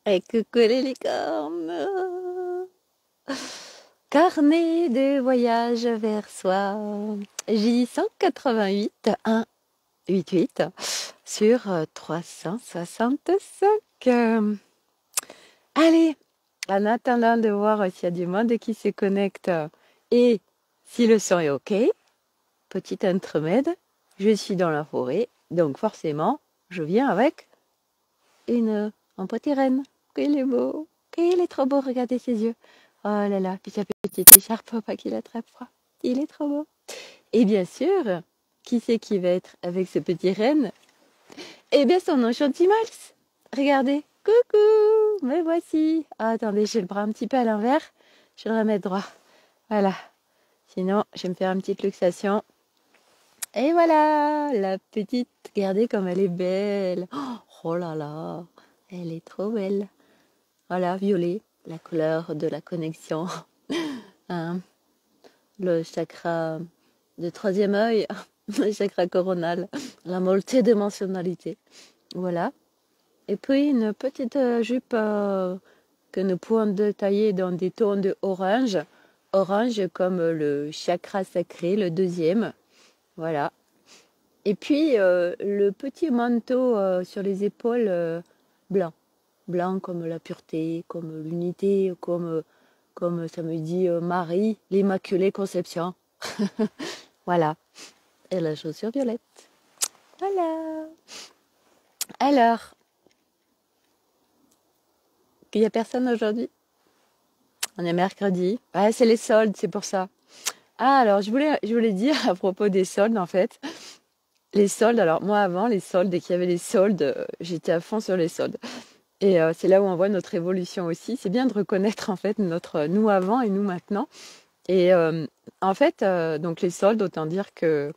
Et coucou les licornes. Carnet de voyage vers soi. J188 188 sur 365. Allez, en attendant de voir s'il y a du monde qui se connecte et si le son est OK, petit intermède, je suis dans la forêt, donc forcément, je viens avec un petit renne. Qu'il est beau, qu'il est trop beau, regardez ses yeux. Oh là là, puis sa petite écharpe, pas qu'il attrape froid. Il est trop beau. Et bien sûr, qui c'est qui va être avec ce petit renne? Eh bien, son nom Chantimals. Regardez, coucou, me voici. Ah, attendez, j'ai le bras un petit peu à l'envers. Je vais le remettre droit. Voilà. Sinon, je vais me faire une petite luxation. Et voilà, la petite, regardez comme elle est belle. Oh là là, elle est trop belle. Voilà, violet, la couleur de la connexion. Hein, le chakra de troisième œil, le chakra coronal, la multidimensionnalité. Voilà. Et puis une petite jupe que nous pouvons détailler dans des tons de orange. Orange comme le chakra sacré, le deuxième. Voilà. Et puis le petit manteau sur les épaules blanc. Blanc comme la pureté, comme l'unité, comme ça me dit Marie, l'Immaculée Conception. Voilà. Et la chaussure violette. Voilà. Alors, il n'y a personne aujourd'hui? On est mercredi. Ouais, c'est les soldes, c'est pour ça. Ah, alors, je voulais dire à propos des soldes, en fait. Les soldes, alors moi avant, les soldes, dès qu'il y avait les soldes, j'étais à fond sur les soldes. Et c'est là où on voit notre évolution aussi. C'est bien de reconnaître en fait notre nous avant et nous maintenant. Et en fait, donc les soldes, autant dire que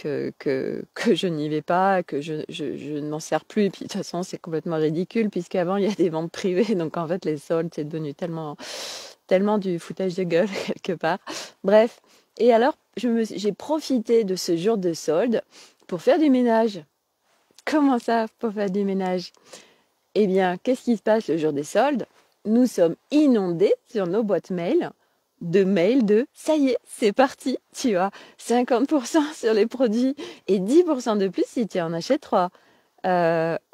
je n'y vais pas, que je n'en sers plus. Et puis de toute façon, c'est complètement ridicule puisqu'avant, il y a des ventes privées. Donc en fait, les soldes, c'est devenu tellement du foutage de gueule quelque part. Bref. Et alors, j'ai profité de ce jour de soldes pour faire du ménage. Comment ça, pour faire du ménage? Eh bien, qu'est-ce qui se passe le jour des soldes? Nous sommes inondés sur nos boîtes mail de mails de ça y est, c'est parti, tu as 50% sur les produits et 10% de plus si tu en achètes 3.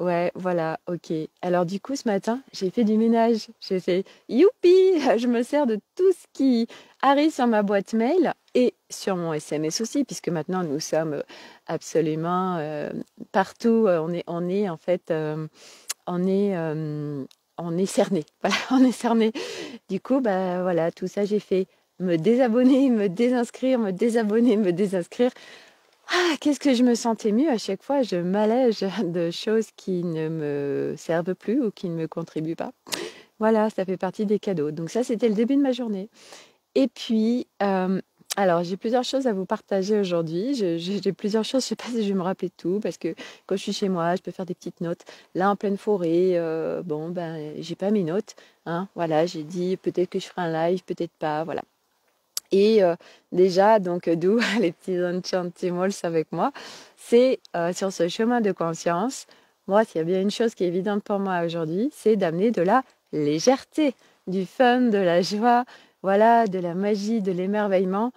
Ouais, voilà, ok. Alors du coup, ce matin, j'ai fait du ménage. J'ai fait youpi, je me sers de tout ce qui arrive sur ma boîte mail et sur mon SMS aussi, puisque maintenant nous sommes absolument partout. On est en fait, on est, on est cerné. Voilà, on est cerné. Du coup, bah voilà, tout ça j'ai fait. Me désabonner, me désinscrire, me désabonner, me désinscrire. Ah, qu'est-ce que je me sentais mieux à chaque fois, je m'allège de choses qui ne me servent plus ou qui ne me contribuent pas. Voilà, ça fait partie des cadeaux. Donc ça, c'était le début de ma journée. Et puis, alors j'ai plusieurs choses à vous partager aujourd'hui. J'ai plusieurs choses, je sais pas si je vais me rappeler de tout, parce que quand je suis chez moi, je peux faire des petites notes. Là, en pleine forêt, bon, ben, j'ai pas mes notes. Hein, voilà, j'ai dit peut-être que je ferai un live, peut-être pas, voilà. Et déjà, donc, d'où les petits enchantimals avec moi, c'est sur ce chemin de conscience, moi, s'il y a bien une chose qui est évidente pour moi aujourd'hui, c'est d'amener de la légèreté, du fun, de la joie, voilà, de la magie, de l'émerveillement,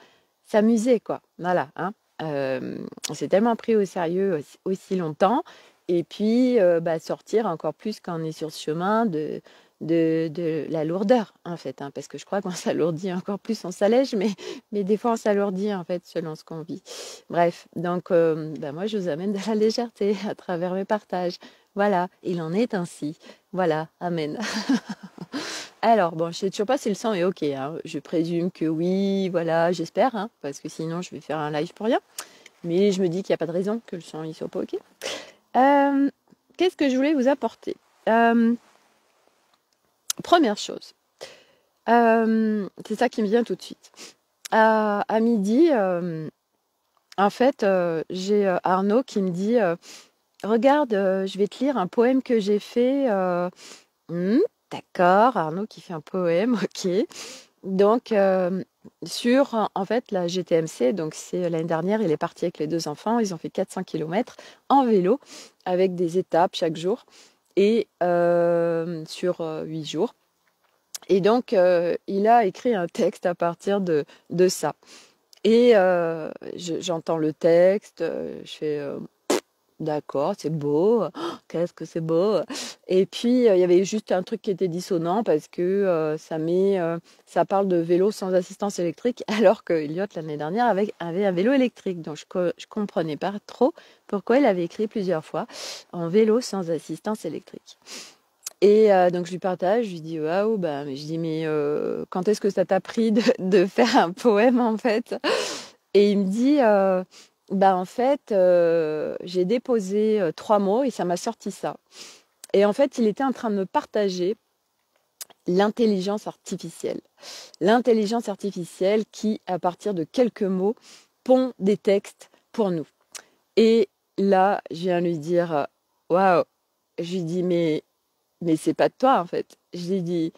s'amuser, quoi. Voilà, hein. On s'est tellement pris au sérieux aussi longtemps, et puis bah, sortir encore plus quand on est sur ce chemin de la lourdeur, en fait, hein, parce que je crois qu'on s'alourdit encore plus, on s'allège, mais des fois on s'alourdit, en fait, selon ce qu'on vit. Bref, donc ben moi, je vous amène de la légèreté à travers mes partages. Voilà, il en est ainsi. Voilà, amen. Alors, bon, je sais toujours pas si le son est OK, hein. Je présume que oui, voilà, j'espère, hein, parce que sinon, je vais faire un live pour rien. Mais je me dis qu'il n'y a pas de raison que le son ne soit pas OK. Qu'est-ce que je voulais vous apporter? Première chose, c'est ça qui me vient tout de suite. À midi, en fait, j'ai Arnaud qui me dit regarde, je vais te lire un poème que j'ai fait. Hmm, d'accord, Arnaud qui fait un poème, ok. Donc, sur en fait la GTMC, donc c'est l'année dernière, il est parti avec les deux enfants, ils ont fait 400 km en vélo avec des étapes chaque jour. Et sur 8 jours. Et donc, il a écrit un texte à partir de ça. Et j'entends le texte, je fais d'accord, c'est beau, oh, qu'est-ce que c'est beau. Et puis, il y avait juste un truc qui était dissonant parce que ça parle de vélo sans assistance électrique, alors que Elliot, l'année dernière, avait un vélo électrique. Donc, je comprenais pas trop pourquoi il avait écrit plusieurs fois en vélo sans assistance électrique. Et donc je lui partage, je lui dis waouh, bah mais je dis mais quand est-ce que ça t'a pris de faire un poème en fait? Et il me dit bah en fait j'ai déposé 3 mots et ça m'a sorti ça. Et en fait il était en train de me partager l'intelligence artificielle. L'intelligence artificielle qui, à partir de quelques mots, pond des textes pour nous. Et là, je viens lui dire waouh, je lui dis mais c'est pas de toi en fait. Je lui dis,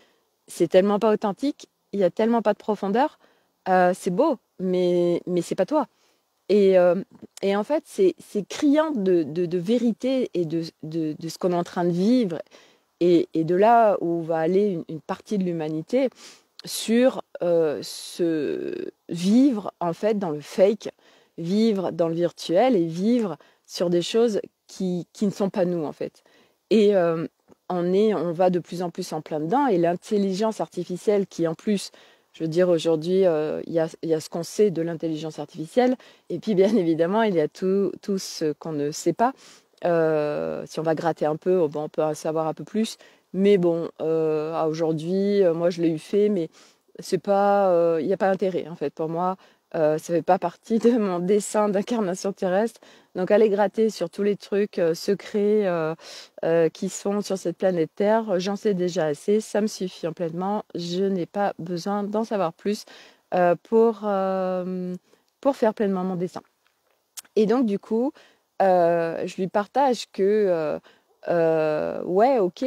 c'est tellement pas authentique, il y a tellement pas de profondeur, c'est beau, mais c'est pas toi. Et, euh, et en fait, c'est criant de vérité et de ce qu'on est en train de vivre et de là où va aller une partie de l'humanité sur se vivre en fait dans le fake, vivre dans le virtuel et vivre sur des choses qui ne sont pas nous en fait. Et on va de plus en plus en plein dedans et l'intelligence artificielle qui en plus, je veux dire aujourd'hui, il y a ce qu'on sait de l'intelligence artificielle et puis bien évidemment il y a tout ce qu'on ne sait pas. Si on va gratter un peu, bon, on peut en savoir un peu plus. Mais bon, aujourd'hui, moi je l'ai eu fait, mais c'est pas, il n'y a pas d'intérêt en fait pour moi. Ça fait pas partie de mon dessin d'incarnation terrestre. Donc aller gratter sur tous les trucs secrets qui sont sur cette planète Terre, j'en sais déjà assez, ça me suffit complètement. Je n'ai pas besoin d'en savoir plus euh, pour, euh, pour faire pleinement mon dessin. Et donc du coup, je lui partage que ouais, ok,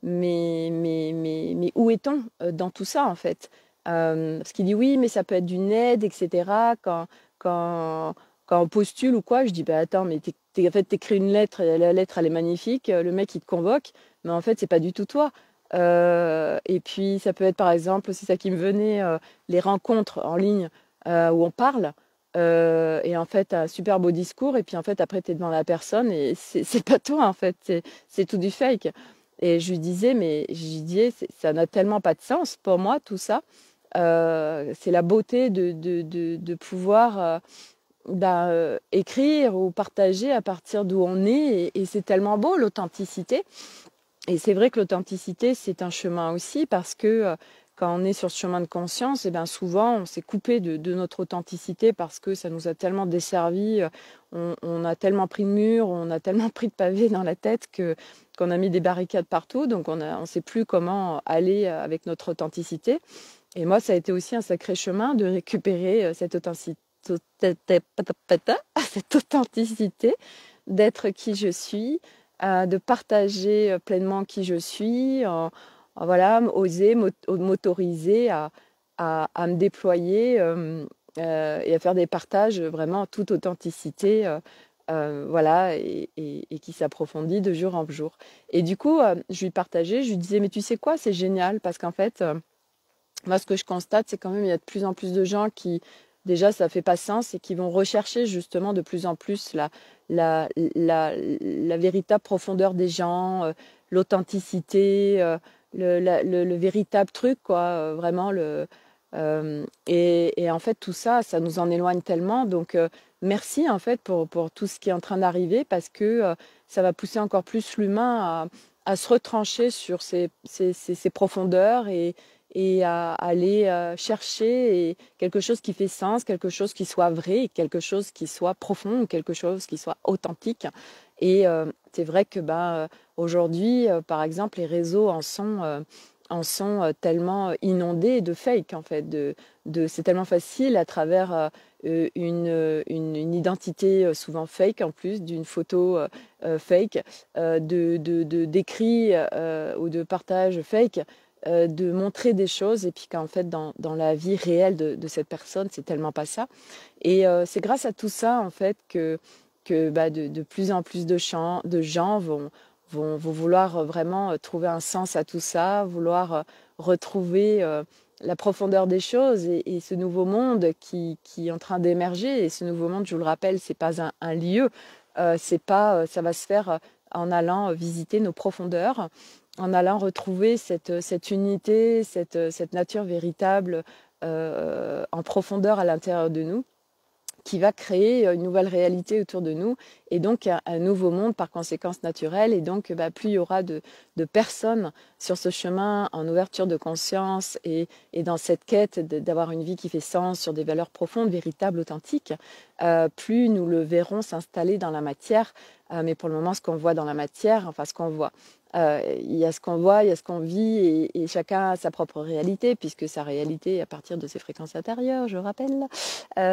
mais où est-on dans tout ça en fait? Parce qu'il dit oui, mais ça peut être d'une aide, etc. Quand, quand on postule ou quoi, je dis bah attends, mais en fait, t'écris une lettre, et la lettre elle est magnifique, le mec il te convoque, mais en fait c'est pas du tout toi. Et puis ça peut être par exemple, c'est ça qui me venait, les rencontres en ligne où on parle. Et en fait, un super beau discours, et puis en fait, après, tu es devant la personne, et c'est pas toi, en fait, c'est tout du fake. Et je lui disais, mais je lui disais, ça n'a tellement pas de sens pour moi, tout ça. C'est la beauté de pouvoir écrire ou partager à partir d'où on est, et c'est tellement beau, l'authenticité. Et c'est vrai que l'authenticité, c'est un chemin aussi parce que quand on est sur ce chemin de conscience, et bien souvent, on s'est coupé de notre authenticité parce que ça nous a tellement desservi, on a tellement pris de murs, on a tellement pris de pavés dans la tête qu'on a mis des barricades partout, donc on ne sait plus comment aller avec notre authenticité. Et moi, ça a été aussi un sacré chemin de récupérer cette authenticité, d'être qui je suis, de partager pleinement qui je suis, voilà, oser m'autoriser à me déployer et à faire des partages vraiment en toute authenticité, voilà, et qui s'approfondit de jour en jour. Et du coup, je lui partageais, je lui disais, mais tu sais quoi, c'est génial, parce qu'en fait, moi, ce que je constate, c'est quand même il y a de plus en plus de gens qui, déjà, ça fait pas sens et qui vont rechercher justement de plus en plus la véritable profondeur des gens, l'authenticité, le véritable truc, quoi, vraiment et en fait tout ça, ça nous en éloigne tellement. Donc merci en fait pour tout ce qui est en train d'arriver parce que ça va pousser encore plus l'humain à se retrancher sur ses profondeurs et à aller chercher quelque chose qui fait sens, quelque chose qui soit vrai, quelque chose qui soit profond, quelque chose qui soit authentique. Et c'est vrai que aujourd'hui, par exemple, les réseaux en sont tellement inondés de fake en fait. C'est tellement facile à travers une identité souvent fake en plus d'une photo fake, d'écrits ou de partage fake de montrer des choses et puis qu'en fait dans la vie réelle de cette personne c'est tellement pas ça et c'est grâce à tout ça en fait que de plus en plus de gens vont vouloir vraiment trouver un sens à tout ça, vouloir retrouver la profondeur des choses et ce nouveau monde qui est en train d'émerger. Et ce nouveau monde, je vous le rappelle, c'est pas un lieu, c'est pas, ça va se faire en allant visiter nos profondeurs, en allant retrouver cette unité, cette nature véritable en profondeur à l'intérieur de nous, qui va créer une nouvelle réalité autour de nous et donc un nouveau monde par conséquence naturelle. Et donc, plus il y aura de personnes sur ce chemin en ouverture de conscience et dans cette quête d'avoir une vie qui fait sens sur des valeurs profondes, véritables, authentiques, plus nous le verrons s'installer dans la matière. Mais pour le moment, ce qu'on voit dans la matière, enfin ce qu'on voit, il y a ce qu'on voit, il y a ce qu'on vit et chacun a sa propre réalité puisque sa réalité est à partir de ses fréquences intérieures, je rappelle.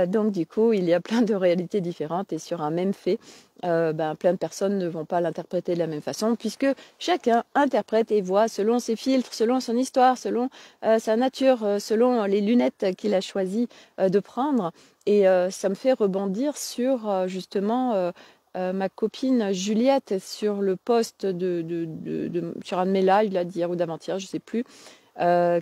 Donc du coup, il y a plein de réalités différentes et sur un même fait, plein de personnes ne vont pas l'interpréter de la même façon puisque chacun interprète et voit selon ses filtres, selon son histoire, selon sa nature, selon les lunettes qu'il a choisi de prendre. Et ça me fait rebondir sur justement ma copine Juliette sur le post sur un de mes lives là, d'hier ou d'avant-hier, je ne sais plus,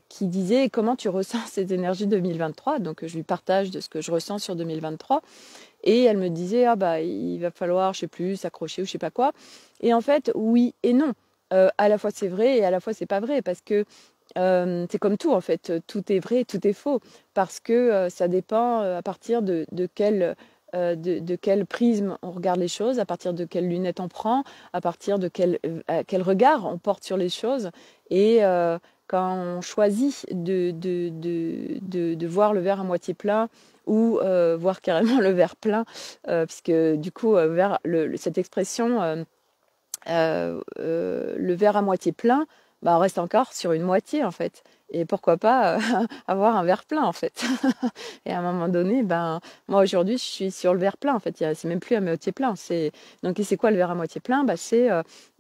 qui disait comment tu ressens ces énergies 2023. Donc je lui partage de ce que je ressens sur 2023 et elle me disait il va falloir, je sais plus, s'accrocher ou je sais pas quoi. Et en fait, oui et non. À la fois c'est vrai et à la fois c'est pas vrai parce que c'est comme tout en fait, tout est vrai, tout est faux parce que ça dépend à partir de quel prisme on regarde les choses, à partir de quelles lunettes on prend, à partir de quel regard on porte sur les choses. Et quand on choisit de voir le verre à moitié plein ou voir carrément le verre plein, puisque du coup, cette expression le verre à moitié plein, on reste encore sur une moitié en fait. Et pourquoi pas avoir un verre plein en fait. Et à un moment donné, moi aujourd'hui je suis sur le verre plein en fait. C'est même plus à moitié plein. Donc c'est quoi le verre à moitié plein? Ou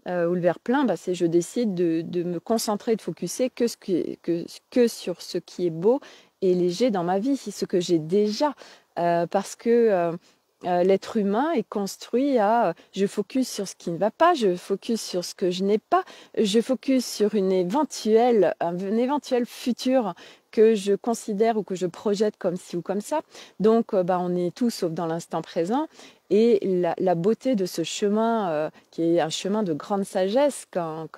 le verre plein, c'est je décide de me concentrer, de focuser que sur ce qui est beau et léger dans ma vie, ce que j'ai déjà, parce que l'être humain est construit à je focus sur ce qui ne va pas, je focus sur ce que je n'ai pas, je focus sur un éventuel futur que je considère ou que je projette comme ci ou comme ça. Donc on est tout sauf dans l'instant présent. Et la beauté de ce chemin, qui est un chemin de grande sagesse quand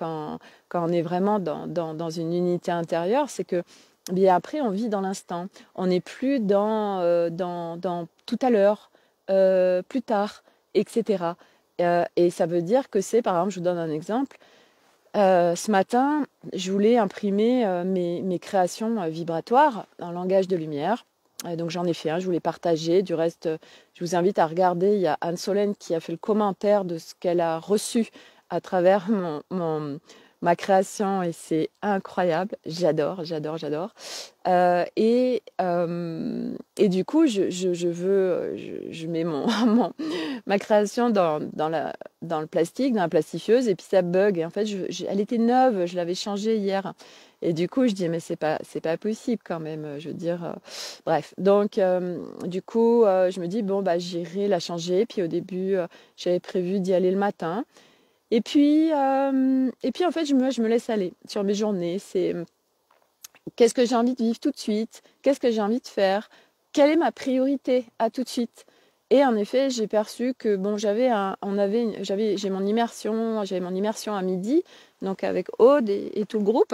on est vraiment dans une unité intérieure, c'est que bien après on vit dans l'instant. On n'est plus dans tout à l'heure, plus tard, etc. Et ça veut dire que c'est, par exemple, je vous donne un exemple, ce matin, je voulais imprimer mes créations vibratoires en langage de lumière. Donc j'en ai fait un, je voulais partager. Du reste, je vous invite à regarder, il y a Anne-Solène qui a fait le commentaire de ce qu'elle a reçu à travers ma création et c'est incroyable. J'adore, j'adore, j'adore. Et du coup, je mets ma création dans le plastique, dans la plastifieuse, et puis ça bug. Et en fait, elle était neuve, je l'avais changée hier. Et du coup, je dis, mais c'est pas possible quand même, je veux dire. Bref, donc, du coup, je me dis, j'irai la changer. Puis au début, j'avais prévu d'y aller le matin. Et puis en fait, je me laisse aller sur mes journées. C'est qu'est-ce que j'ai envie de vivre tout de suite? Qu'est-ce que j'ai envie de faire? Quelle est ma priorité à tout de suite? Et en effet, j'ai perçu que j'avais mon immersion à midi, donc avec Aude et tout le groupe,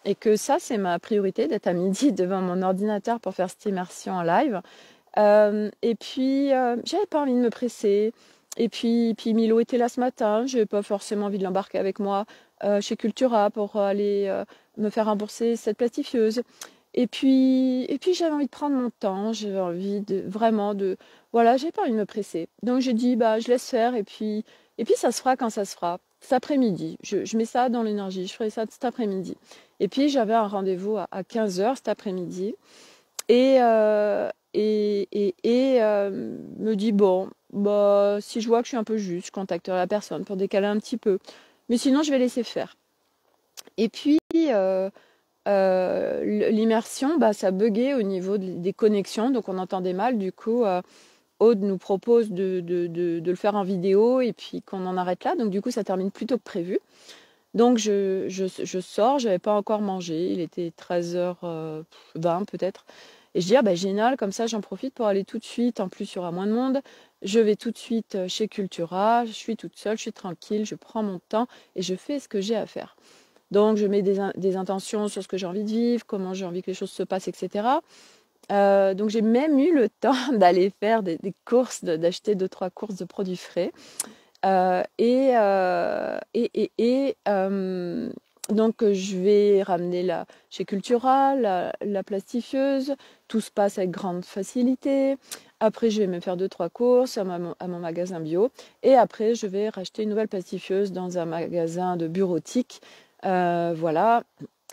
et que ça, c'est ma priorité d'être à midi devant mon ordinateur pour faire cette immersion en live. Et puis, j'avais pas envie de me presser. Et puis Milo était là ce matin, je n'avais pas forcément envie de l'embarquer avec moi chez Cultura pour aller me faire rembourser cette plastifieuse. Et puis j'avais envie de prendre mon temps, j'avais envie voilà, j'avais pas envie de me presser. Donc j'ai dit, je laisse faire et puis ça se fera quand ça se fera. Cet après-midi, je mets ça dans l'énergie, je ferai ça cet après-midi. Et puis j'avais un rendez-vous à 15h cet après-midi et me dit, bon, si je vois que je suis un peu juste, je contacterai la personne pour décaler un petit peu. Mais sinon, je vais laisser faire. Et puis, l'immersion, ça buguait au niveau des connexions, donc on entendait mal. Du coup, Aude nous propose de le faire en vidéo et puis qu'on en arrête là. Donc du coup, ça termine plus tôt que prévu. Donc je sors, j'avais pas encore mangé, il était 13h20 peut-être. Et je dis, ah bah génial, comme ça j'en profite pour aller tout de suite, en plus il y aura moins de monde. Je vais tout de suite chez Cultura, je suis toute seule, je suis tranquille, je prends mon temps et je fais ce que j'ai à faire. Donc je mets des intentions sur ce que j'ai envie de vivre, comment j'ai envie que les choses se passent, etc. Donc j'ai même eu le temps d'aller faire des courses, d'acheter 2-3 courses de produits frais. Donc je vais ramener chez Cultura la plastifieuse. Tout se passe avec grande facilité. Après, je vais me faire 2-3 courses à mon magasin bio. Et après, je vais racheter une nouvelle plastifieuse dans un magasin de bureautique. Voilà.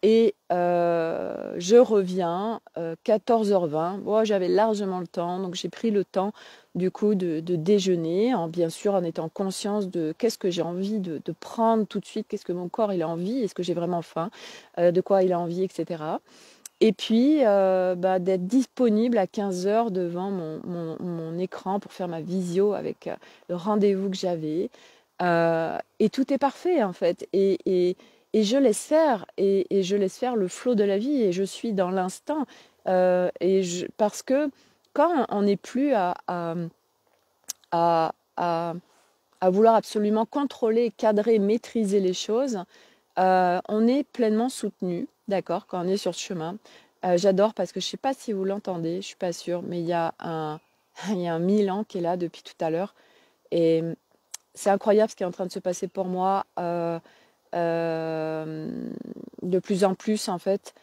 Et je reviens 14h20. Bon, j'avais largement le temps, donc j'ai pris le temps du coup de déjeuner, bien sûr en étant conscience de qu'est-ce que j'ai envie de prendre tout de suite, qu'est-ce que mon corps il a envie, est-ce que j'ai vraiment faim, de quoi il a envie, etc. Et puis d'être disponible à 15h devant mon écran pour faire ma visio avec le rendez-vous que j'avais. Et tout est parfait en fait. Et je laisse faire, et je laisse faire le flot de la vie, et je suis dans l'instant. Parce que quand on n'est plus à, à vouloir absolument contrôler, cadrer, maîtriser les choses, on est pleinement soutenu, d'accord, quand on est sur ce chemin. J'adore parce que je ne sais pas si vous l'entendez, je ne suis pas sûre, mais il y a un Milan qui est là depuis tout à l'heure. Et c'est incroyable ce qui est en train de se passer pour moi. De plus en plus en fait.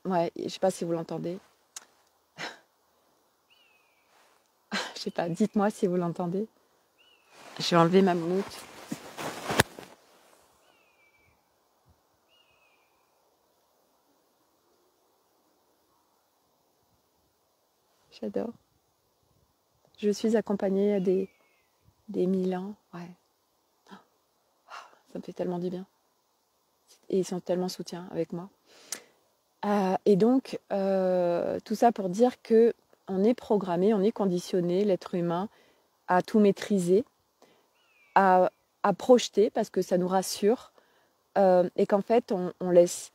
Ouais, je sais pas si vous l'entendez. Je sais pas, dites-moi si vous l'entendez. Je vais enlever ma moumoute. J'adore. Je suis accompagnée des Milans. Ouais, ça me fait tellement du bien. Et ils sont tellement soutiens avec moi. Et donc, tout ça pour dire que on est programmé, on est conditionné, l'être humain, à tout maîtriser, à projeter parce que ça nous rassure, et qu'en fait, on laisse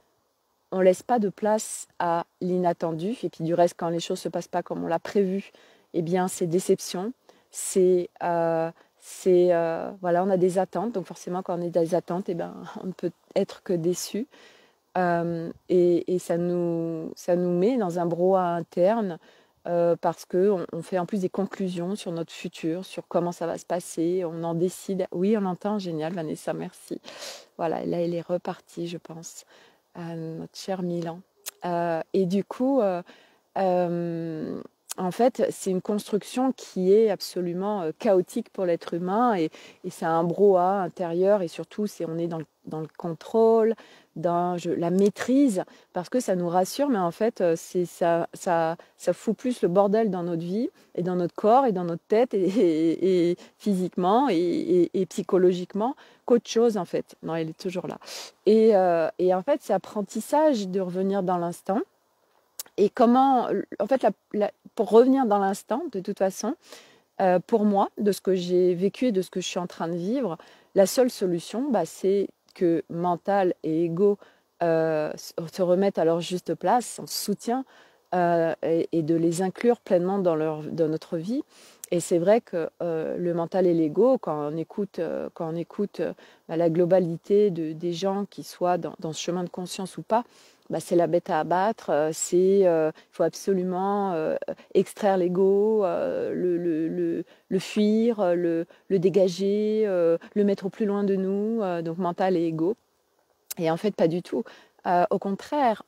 pas de place à l'inattendu. Et puis du reste, quand les choses ne se passent pas comme on l'a prévu, eh bien, c'est déception. Voilà, on a des attentes. Donc forcément, quand on a des attentes, eh ben, on ne peut être que déçu. Et ça nous met dans un brouhaha interne, parce qu'on fait en plus des conclusions sur notre futur, sur comment ça va se passer. On en décide. Oui, on entend, génial, Vanessa, merci. Voilà, là, elle est repartie, je pense, notre cher Milan. Et du coup, en fait, c'est une construction qui est absolument chaotique pour l'être humain, et c'est un brouhaha intérieur, et surtout, on est dans le contrôle, dans la maîtrise, parce que ça nous rassure, mais en fait, ça fout plus le bordel dans notre vie, et dans notre corps, et dans notre tête, et physiquement, et psychologiquement, qu'autre chose, en fait. Non, elle est toujours là. Et en fait, c'est apprentissage de revenir dans l'instant. Et comment, en fait, pour revenir dans l'instant, de toute façon, pour moi, de ce que j'ai vécu et de ce que je suis en train de vivre, la seule solution, c'est que mental et ego se remettent à leur juste place, en soutien, et de les inclure pleinement dans notre vie. Et c'est vrai que le mental et l'ego, quand on écoute la globalité des gens qui soient dans ce chemin de conscience ou pas, c'est la bête à abattre. Il faut absolument extraire l'ego, le fuir, le dégager, le mettre au plus loin de nous, donc mental et ego. Et en fait, pas du tout. Au contraire,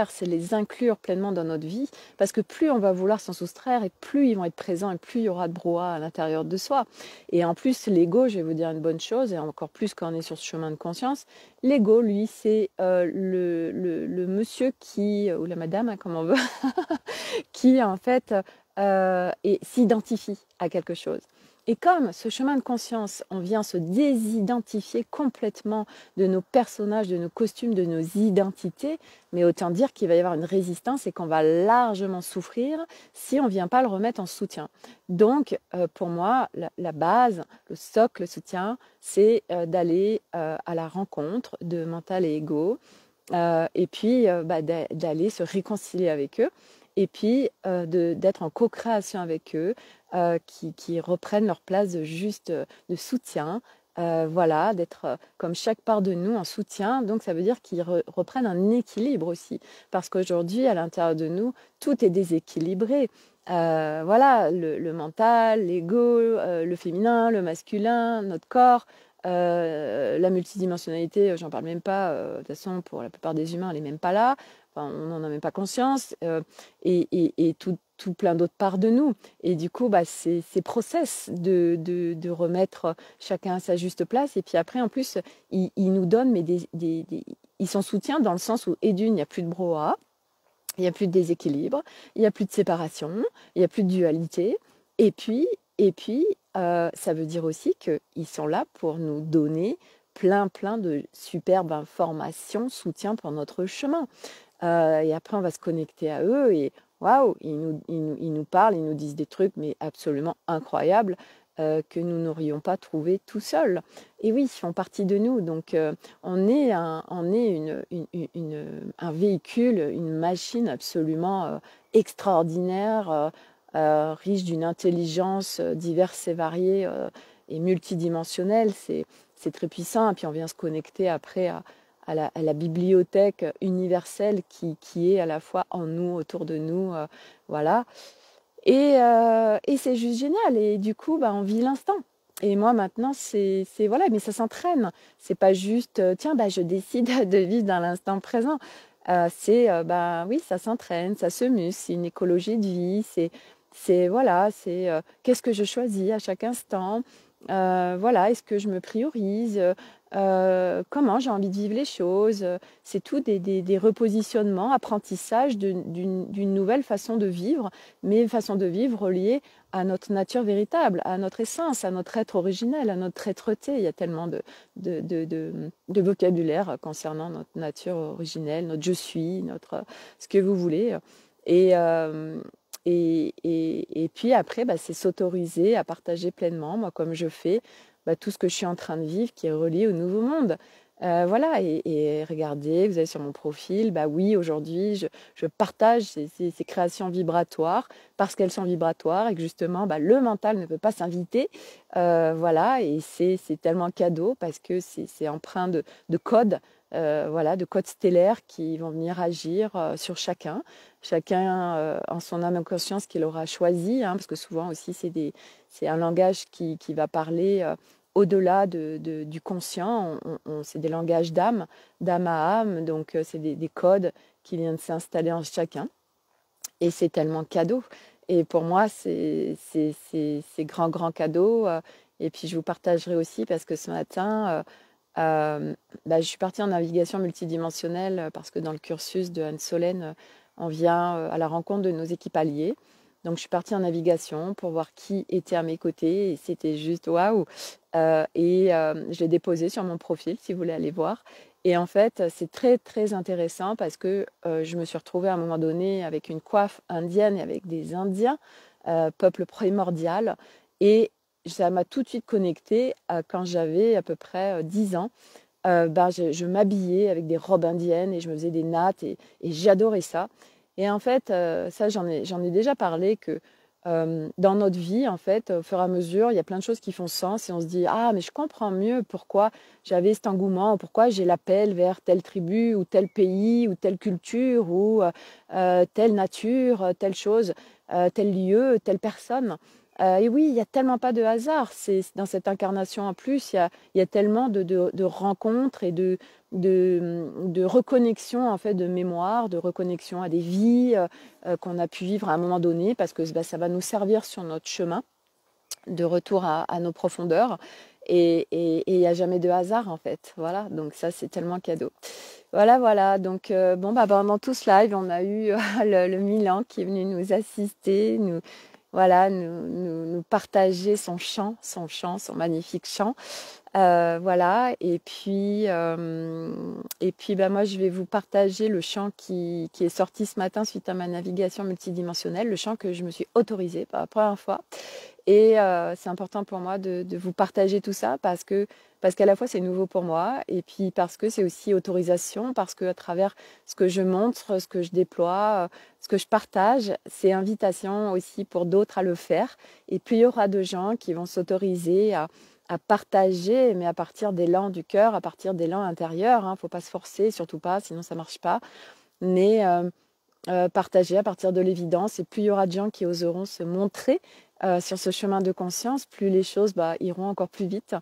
c'est les inclure pleinement dans notre vie, parce que plus on va vouloir s'en soustraire, et plus ils vont être présents, et plus il y aura de brouhaha à l'intérieur de soi. Et en plus, l'ego, je vais vous dire une bonne chose, et encore plus quand on est sur ce chemin de conscience, l'ego, lui, c'est le monsieur ou la madame, hein, comme on veut, qui en fait s'identifie à quelque chose. Et comme ce chemin de conscience, on vient se désidentifier complètement de nos personnages, de nos costumes, de nos identités, mais autant dire qu'il va y avoir une résistance et qu'on va largement souffrir si on ne vient pas le remettre en soutien. Donc, pour moi, la base, le socle, le soutien, c'est d'aller à la rencontre de mental et ego, et puis d'aller se réconcilier avec eux, et puis d'être en co-création avec eux, qui reprennent leur place de soutien, voilà, d'être comme chaque part de nous en soutien. Donc ça veut dire qu'ils reprennent un équilibre aussi, parce qu'aujourd'hui, à l'intérieur de nous, tout est déséquilibré. Voilà, le mental, l'ego, le féminin, le masculin, notre corps, la multidimensionnalité, j'en parle même pas. De toute façon, pour la plupart des humains, elle n'est même pas là. Enfin, on n'en a même pas conscience. Et tout plein d'autres parts de nous. Et du coup, c'est process de remettre chacun à sa juste place. Et puis après, en plus, ils nous donnent mais ils sont soutiens dans le sens où, et d'une, il n'y a plus de brouhaha, il n'y a plus de déséquilibre, il n'y a plus de séparation, il n'y a plus de dualité. Et puis, ça veut dire aussi qu'ils sont là pour nous donner plein de superbes informations, soutien pour notre chemin. Et après, on va se connecter à eux et waouh, ils nous parlent, ils nous disent des trucs, mais absolument incroyables, que nous n'aurions pas trouvé tout seuls. Et oui, ils font partie de nous. Donc, on est un véhicule, une machine absolument extraordinaire, riche d'une intelligence diverse et variée et multidimensionnelle. C'est très puissant. Et puis, on vient se connecter après à la bibliothèque universelle qui est à la fois en nous, autour de nous, voilà. Et c'est juste génial. Et du coup, on vit l'instant. Et moi, maintenant, c'est voilà, mais ça s'entraîne. C'est pas juste, tiens, je décide de vivre dans l'instant présent. Oui, ça s'entraîne, ça se muscle. C'est une écologie de vie. Voilà, qu'est-ce que je choisis à chaque instant. Voilà, est-ce que je me priorise, comment j'ai envie de vivre les choses. C'est tout des repositionnements, apprentissages d'une nouvelle façon de vivre, mais façon de vivre reliée à notre nature véritable, à notre essence, à notre être originel, à notre être-té. Il y a tellement de vocabulaire concernant notre nature originelle, notre je suis, ce que vous voulez. Et, euh, et puis après, c'est s'autoriser à partager pleinement, moi comme je fais, tout ce que je suis en train de vivre qui est relié au nouveau monde. Voilà, et regardez, vous avez sur mon profil, oui, aujourd'hui, je partage ces créations vibratoires parce qu'elles sont vibratoires et que justement, le mental ne peut pas s'inviter. Voilà, et c'est tellement cadeau parce que c'est empreint de codes. Voilà, de codes stellaires qui vont venir agir sur chacun en son âme et conscience qu'il aura choisi, parce que souvent aussi c'est un langage qui va parler au-delà du conscient. C'est des langages d'âme à âme, donc c'est des codes qui viennent s'installer en chacun. Et c'est tellement cadeau. Et pour moi, c'est grand cadeau. Et puis je vous partagerai aussi parce que ce matin, je suis partie en navigation multidimensionnelle parce que dans le cursus de Anne Solène, on vient à la rencontre de nos équipes alliées. Donc je suis partie en navigation pour voir qui était à mes côtés et c'était juste waouh. Je l'ai déposé sur mon profil si vous voulez aller voir. Et en fait, c'est très très intéressant parce que je me suis retrouvée à un moment donné avec une coiffe indienne et avec des Indiens, peuple primordial. Et ça m'a tout de suite connectée à quand j'avais à peu près 10 ans. Je m'habillais avec des robes indiennes et je me faisais des nattes et j'adorais ça. Et en fait, ça j'en ai déjà parlé que dans notre vie, en fait, au fur et à mesure, il y a plein de choses qui font sens et on se dit ah mais je comprends mieux pourquoi j'avais cet engouement, pourquoi j'ai l'appel vers telle tribu ou tel pays ou telle culture ou telle nature, telle chose, tel lieu, telle personne. Et oui, il n'y a tellement pas de hasard. C'est dans cette incarnation en plus, il y a tellement de rencontres et de reconnexion en fait de mémoire, de reconnexion à des vies qu'on a pu vivre à un moment donné parce que ça va nous servir sur notre chemin de retour à nos profondeurs. Et il n'y a jamais de hasard en fait. Voilà, donc ça c'est tellement cadeau. Voilà. Donc pendant tout ce live, on a eu le Milan qui est venu nous assister, voilà, nous partager son son magnifique chant. Voilà, et puis bah, moi je vais vous partager le chant qui est sorti ce matin suite à ma navigation multidimensionnelle, le chant que je me suis autorisée pour la première fois. Et c'est important pour moi de vous partager tout ça parce qu'à la fois c'est nouveau pour moi et puis parce que c'est aussi autorisation, parce qu'à travers ce que je montre, ce que je déploie, ce que je partage, c'est invitation aussi pour d'autres à le faire. Et plus il y aura de gens qui vont s'autoriser à partager, mais à partir d'élan du cœur, à partir d'élan intérieur, hein, faut pas se forcer, surtout pas, sinon ça marche pas. Mais partager à partir de l'évidence, et plus il y aura de gens qui oseront se montrer sur ce chemin de conscience, plus les choses iront encore plus vite,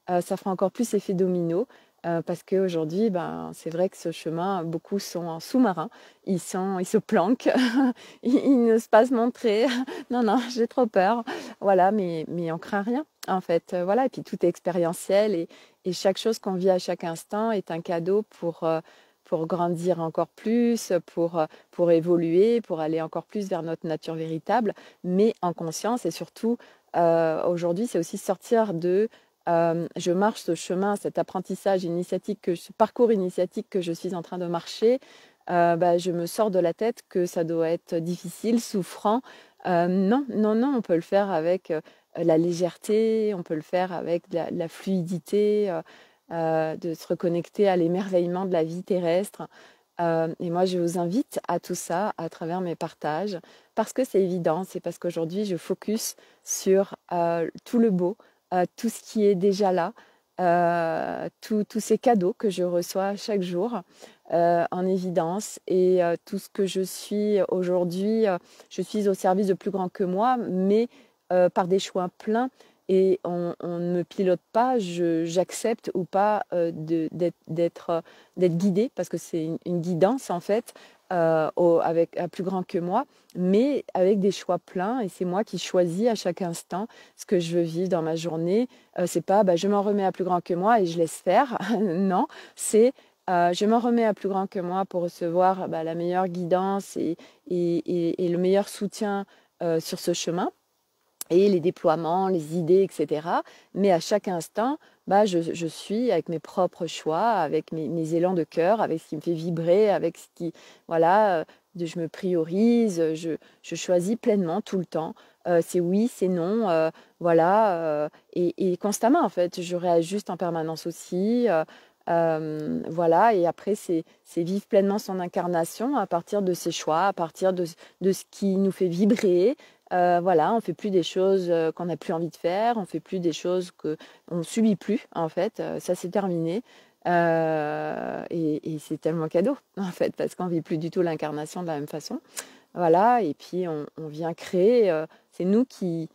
ça fera encore plus effet domino, parce qu'aujourd'hui, c'est vrai que ce chemin, beaucoup sont en sous-marin, ils se planquent, ils n'osent pas se montrer, non, non, j'ai trop peur, voilà, mais on craint rien, en fait, voilà, et puis tout est expérientiel, et chaque chose qu'on vit à chaque instant est un cadeau pour grandir encore plus, pour évoluer, pour aller encore plus vers notre nature véritable, mais en conscience. Et surtout, aujourd'hui, c'est aussi sortir je marche ce chemin, cet apprentissage initiatique, ce parcours initiatique que je suis en train de marcher. Je me sors de la tête que ça doit être difficile, souffrant. Non, non, non, on peut le faire avec la légèreté, on peut le faire avec la fluidité, de se reconnecter à l'émerveillement de la vie terrestre. Et moi, je vous invite à tout ça à travers mes partages, parce que c'est évident, c'est parce qu'aujourd'hui, je focus sur tout le beau, tout ce qui est déjà là, tous ces cadeaux que je reçois chaque jour en évidence, et tout ce que je suis aujourd'hui, je suis au service de plus grand que moi, mais par des choix pleins. Et on ne me pilote pas, j'accepte ou pas d'être guidée, parce que c'est une guidance en fait, avec un plus grand que moi, mais avec des choix pleins, et c'est moi qui choisis à chaque instant ce que je veux vivre dans ma journée. C'est pas je m'en remets à plus grand que moi et je laisse faire. Non, c'est je m'en remets à plus grand que moi pour recevoir la meilleure guidance et le meilleur soutien sur ce chemin, et les déploiements, les idées, etc. Mais à chaque instant, je suis avec mes propres choix, avec mes élans de cœur, avec ce qui me fait vibrer, avec ce qui, voilà, je me priorise, je choisis pleinement tout le temps. C'est oui, c'est non, voilà, et constamment en fait, je réajuste en permanence aussi. Voilà, et après c'est vivre pleinement son incarnation à partir de ses choix, à partir de ce qui nous fait vibrer. Voilà, on fait plus des choses qu'on n'a plus envie de faire, on fait plus des choses qu'on ne subit plus, en fait, ça c'est terminé. Et c'est tellement cadeau, en fait, parce qu'on vit plus du tout l'incarnation de la même façon. Voilà, et puis on vient créer, c'est nous qui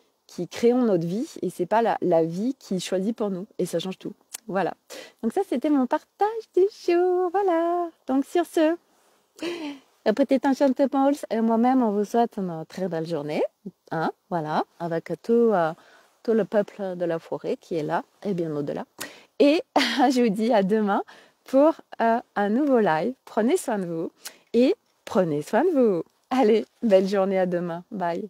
créons notre vie, et c'est pas la vie qui choisit pour nous, et ça change tout. Voilà, donc ça c'était mon partage du jour, voilà. Donc sur ce, petit enchantement, et moi-même, on vous souhaite une très belle journée, hein, voilà, avec tout le peuple de la forêt qui est là, et bien au-delà. Et je vous dis à demain pour un nouveau live. Prenez soin de vous et prenez soin de vous. Allez, belle journée, à demain. Bye.